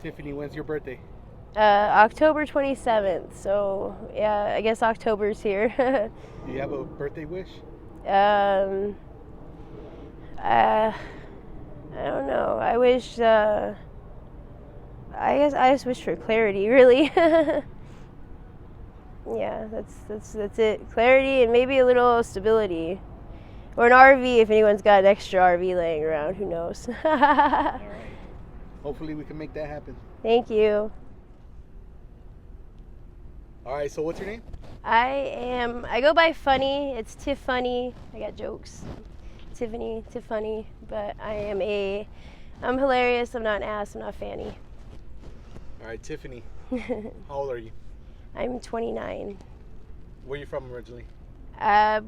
Tiffany, when's your birthday? October 27th. So yeah, I guess October's here. Do you have a birthday wish? um, uh, I don't know. I wish. I guess I just wish for clarity, really. Yeah, that's it. Clarity and maybe a little stability. Or an RV if anyone's got an extra RV laying around. Who knows? All right. Hopefully we can make that happen. Thank you. All right, so what's your name? I go by Funny. It's Tiffunny. I got jokes. Tiffany, Tiffunny. But I'm hilarious. I'm not an ass. I'm not Fanny. All right, Tiffany. How old are you? I'm 29. Where are you from originally?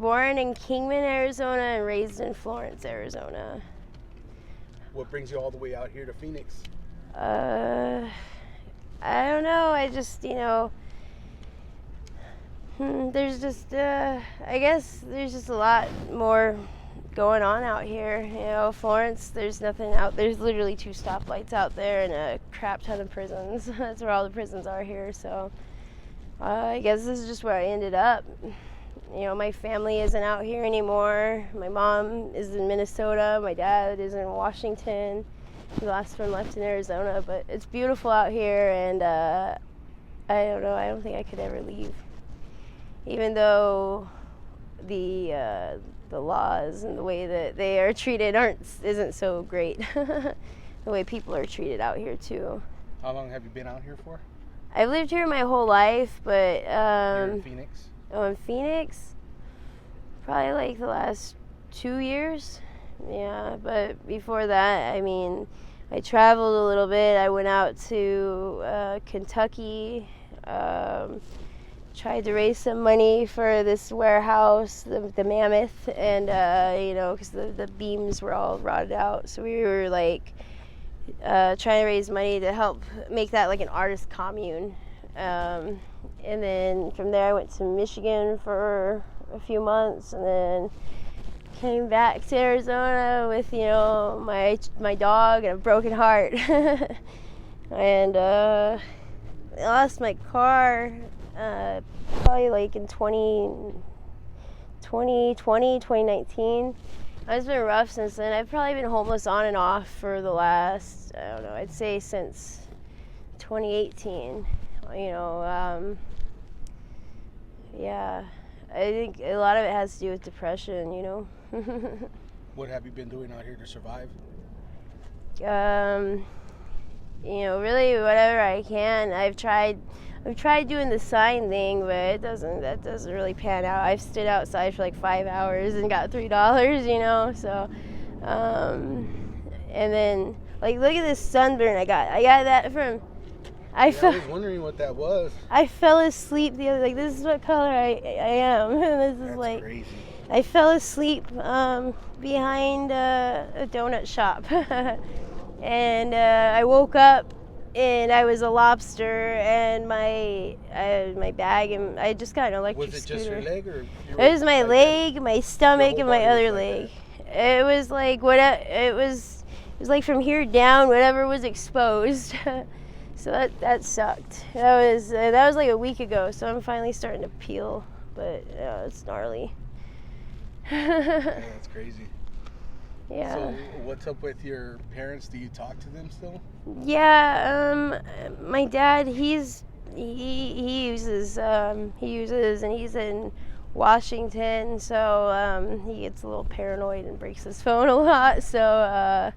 Born in Kingman, Arizona, and raised in Florence, Arizona. What brings you all the way out here to Phoenix? I don't know. I just, there's just, I guess there's just a lot more going on out here. Florence, there's nothing out. There's literally 2 stoplights out there and a crap ton of prisons. That's where all the prisons are here. So I guess this is just where I ended up. My family isn't out here anymore. My mom is in Minnesota. My dad is in Washington. The last one left in Arizona. But it's beautiful out here, and I don't know. I don't think I could ever leave. Even though the laws and the way that they are treated isn't so great. The way people are treated out here too. How long have you been out here for? I've lived here my whole life, but You're in Phoenix? Oh, in Phoenix? Probably like the last 2 years. Yeah, but before that, I traveled a little bit. I went out to Kentucky, tried to raise some money for this warehouse, the Mammoth, and, because the beams were all rotted out. So we were trying to raise money to help make that like an artist commune. And then from there I went to Michigan for a few months, and then came back to Arizona with my dog and a broken heart. And I lost my car probably like in 2019. It's been rough since then. I've probably been homeless on and off for the last, I don't know, I'd say since 2018. Yeah, I think a lot of it has to do with depression, What have you been doing out here to survive? Really whatever I can. I've tried doing the sign thing, but that doesn't really pan out. I've stood outside for like 5 hours and got $3, so and then look at this sunburn I got that from I was wondering what that was. I fell asleep the other, this is what color I am. This is That's crazy. I fell asleep behind a donut shop. And I woke up and I was a lobster, and my bag, and I just got an electric scooter. Was it scooter. just your leg, or It was my leg, my stomach, and my other leg. It was like it was like from here down, whatever was exposed. So that sucked. That was like a week ago. So I'm finally starting to peel, but it's gnarly. Yeah, that's crazy. Yeah. So what's up with your parents? Do you talk to them still? Yeah. My dad, he uses and he's in Washington, so he gets a little paranoid and breaks his phone a lot. So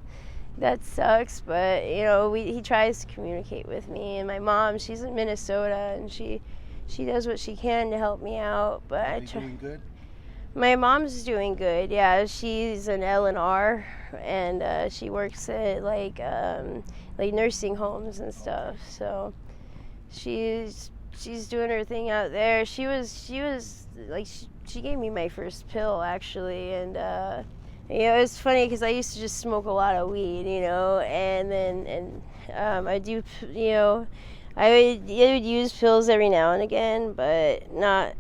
that sucks. But he tries to communicate with me. And my mom, she's in Minnesota, and she does what she can to help me out. But Are you doing good? My mom's doing good. Yeah, she's an L&R, and she works at like nursing homes and stuff. So she's doing her thing out there. She gave me my first pill, actually, and it's funny because I used to just smoke a lot of weed, and then I do, I would use pills every now and again, but not.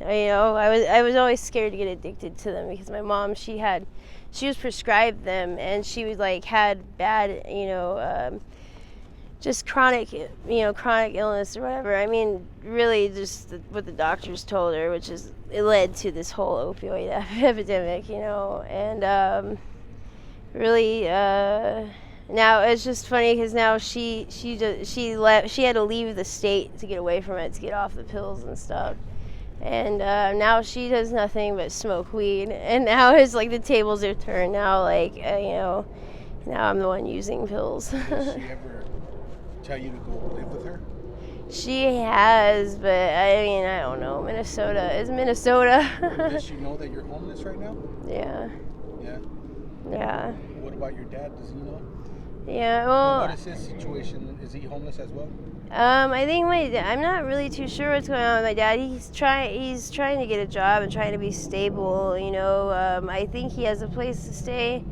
I was always scared to get addicted to them because my mom, she was prescribed them, and she was had bad, just chronic illness or whatever. I mean, really just what the doctors told her, which is it led to this whole opioid epidemic, and really now it's just funny because now she had to leave the state to get away from it, to get off the pills and stuff. And now she does nothing but smoke weed, and now it's like the tables are turned. Now, like now I'm the one using pills. Does she ever tell you to go live with her? She has, but I mean, I don't know. Minnesota is Minnesota. Does she know that you're homeless right now? Yeah. Yeah. Yeah. What about your dad? Does he know? Yeah. Well. What is his situation? Is he homeless as well? I think I'm not really too sure what's going on with my dad. He's trying to get a job and trying to be stable. I think he has a place to stay.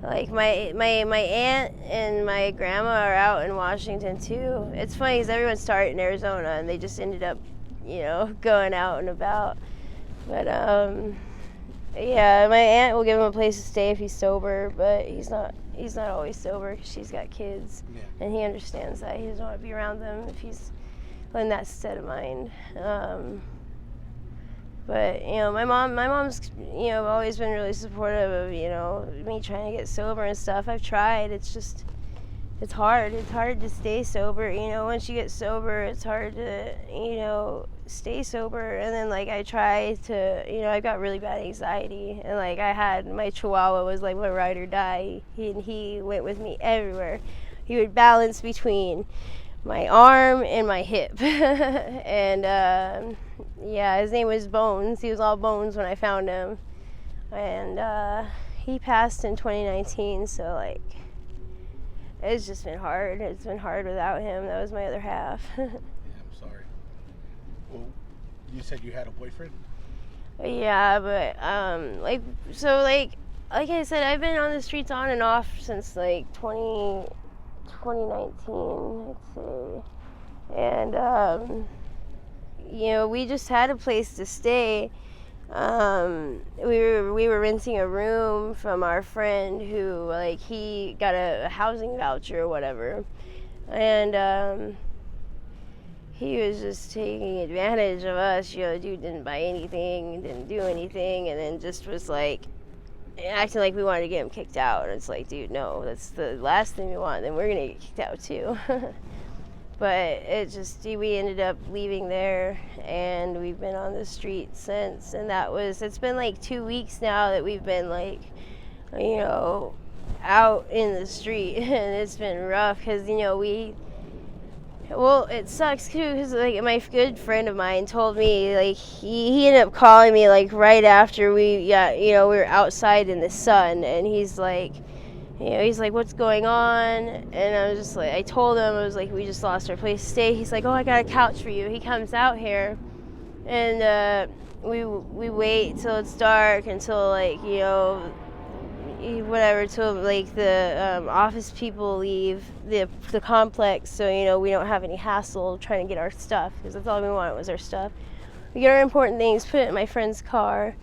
Like my aunt and my grandma are out in Washington too. It's funny because everyone started in Arizona and they just ended up, going out and about. But yeah, my aunt will give him a place to stay if he's sober, but he's not always sober because she's got kids, and he understands that. He doesn't want to be around them if he's in that state of mind. But my mom's always been really supportive of me trying to get sober and stuff. I've tried. It's hard. It's hard to stay sober. Once you get sober, it's hard to stay sober. And then I try to I got really bad anxiety, and I had my Chihuahua was like my ride or die. He went with me everywhere. He would balance between my arm and my hip. And his name was Bones. He was all bones when I found him, and he passed in 2019. So it's just been hard. It's been hard without him. That was my other half. Yeah, I'm sorry. Well, you said you had a boyfriend? Yeah, but like I said, I've been on the streets on and off since 2019, let's see. And we just had a place to stay. We were renting a room from our friend who he got a housing voucher or whatever, and he was just taking advantage of us. The dude didn't buy anything, didn't do anything, and then just was acting like we wanted to get him kicked out. And it's dude, no, that's the last thing we want. Then we're gonna get kicked out too. But we ended up leaving there, and we've been on the street since. And it's been 2 weeks now that we've been out in the street, and it's been rough because it sucks too because my good friend of mine told me he ended up calling me right after we were outside in the sun, and he's he's like, what's going on? And I was just I told him, I was we just lost our place to stay. He's like, oh, I got a couch for you. He comes out here, and we wait till it's dark, until whatever, till the office people leave the complex, so we don't have any hassle trying to get our stuff, because that's all we wanted was our stuff. We get our important things, put it in my friend's car.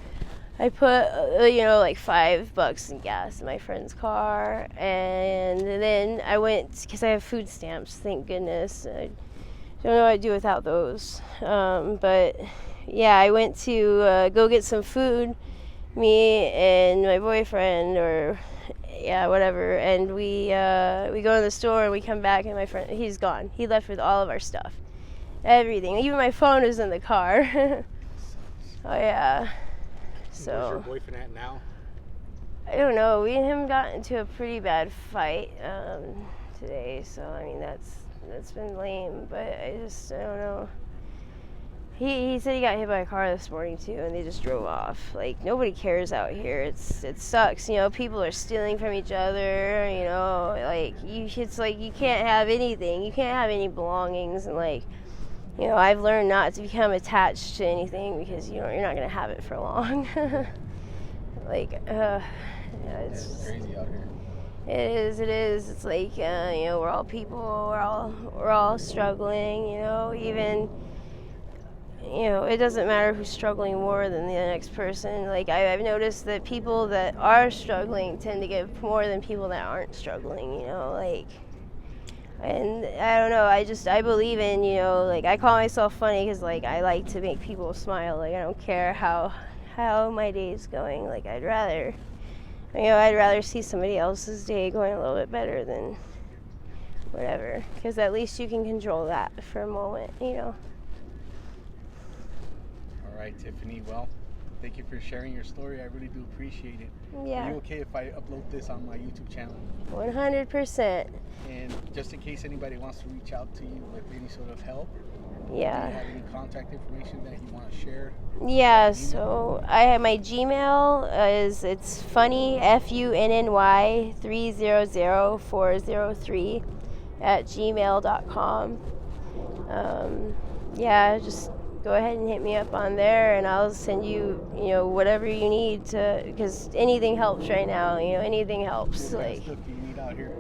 I put $5 in gas in my friend's car, and then I went, because I have food stamps, thank goodness. I don't know what I'd do without those. But yeah, I went to go get some food, me and my boyfriend, or whatever, and we go to the store, and we come back, and my friend, he's gone. He left with all of our stuff, everything, even my phone is in the car. Oh yeah. So where's your boyfriend at now? I don't know. We and him got into a pretty bad fight today, so I mean that's been lame, but I don't know. He said he got hit by a car this morning too, and they just drove off. Nobody cares out here. It sucks. People are stealing from each other. It's you can't have anything. You can't have any belongings, and I've learned not to become attached to anything, because you're not gonna have it for long. It's crazy out here. It is. It's we're all people. We're all struggling. Even. It doesn't matter who's struggling more than the next person. I've noticed that people that are struggling tend to give more than people that aren't struggling. And I don't know, I believe in, like, I call myself funny because, like, I like to make people smile. Like, I don't care how my day is going. Like, I'd rather see somebody else's day going a little bit better than whatever, because at least you can control that for a moment. All right, Tiffany, well, thank you for sharing your story. I really do appreciate it. Yeah. Are you okay if I upload this on my YouTube channel? 100%. And just in case anybody wants to reach out to you with any sort of help, Yeah. do you have any contact information that you want to share? Yeah, so I have my Gmail it's funny FUNNY 300403 at gmail.com. Yeah, just go ahead and hit me up on there, and I'll send you, whatever you need because anything helps right now. Anything helps. What Like, stuff do you need out here?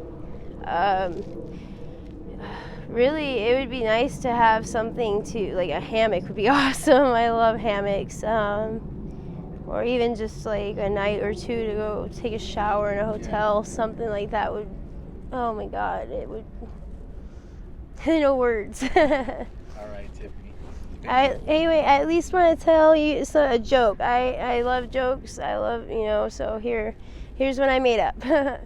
Really, it would be nice to have something like a hammock would be awesome. I love hammocks. Or even just like a night or two to go take a shower in a hotel, something like that would, oh my God, it would, no words. All right, Tiffany. Anyway, I at least want to tell you it's a joke. I love jokes. I love, so here's one I made up. All right.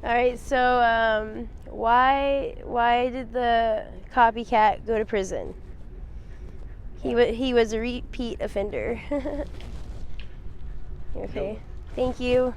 All right, so why did the copycat go to prison? He was a repeat offender. Okay, thank you.